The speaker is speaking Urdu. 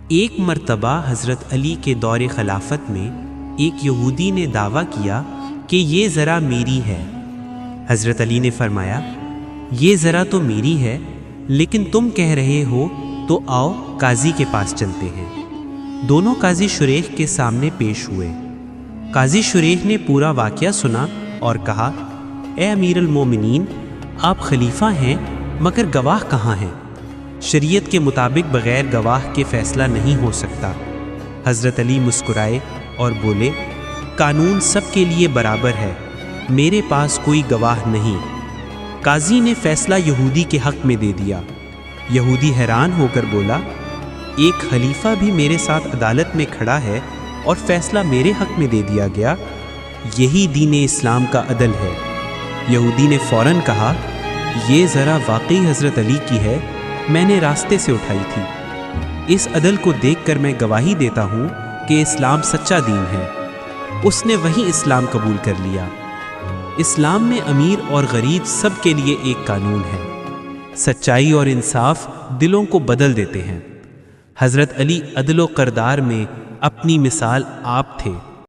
ایک مرتبہ حضرت علی کے دور خلافت میں ایک یہودی نے دعویٰ کیا کہ یہ ذرا میری ہے۔ حضرت علی نے فرمایا، یہ ذرا تو میری ہے، لیکن تم کہہ رہے ہو تو آؤ قاضی کے پاس چلتے ہیں۔ دونوں قاضی شریح کے سامنے پیش ہوئے۔ قاضی شریح نے پورا واقعہ سنا اور کہا، اے امیر المومنین، آپ خلیفہ ہیں مگر گواہ کہاں ہیں؟ شریعت کے مطابق بغیر گواہ کے فیصلہ نہیں ہو سکتا۔ حضرت علی مسکرائے اور بولے، قانون سب کے لیے برابر ہے، میرے پاس کوئی گواہ نہیں۔ قاضی نے فیصلہ یہودی کے حق میں دے دیا۔ یہودی حیران ہو کر بولا، ایک خلیفہ بھی میرے ساتھ عدالت میں کھڑا ہے اور فیصلہ میرے حق میں دے دیا گیا، یہی دین اسلام کا عدل ہے۔ یہودی نے فوراً کہا، یہ ذرا واقعی حضرت علی کی ہے، میں نے راستے سے اٹھائی تھی۔ اس عدل کو دیکھ کر میں گواہی دیتا ہوں کہ اسلام سچا دین ہے۔ اس نے وہی اسلام قبول کر لیا۔ اسلام میں امیر اور غریب سب کے لیے ایک قانون ہے۔ سچائی اور انصاف دلوں کو بدل دیتے ہیں۔ حضرت علی عدل و کردار میں اپنی مثال آپ تھے۔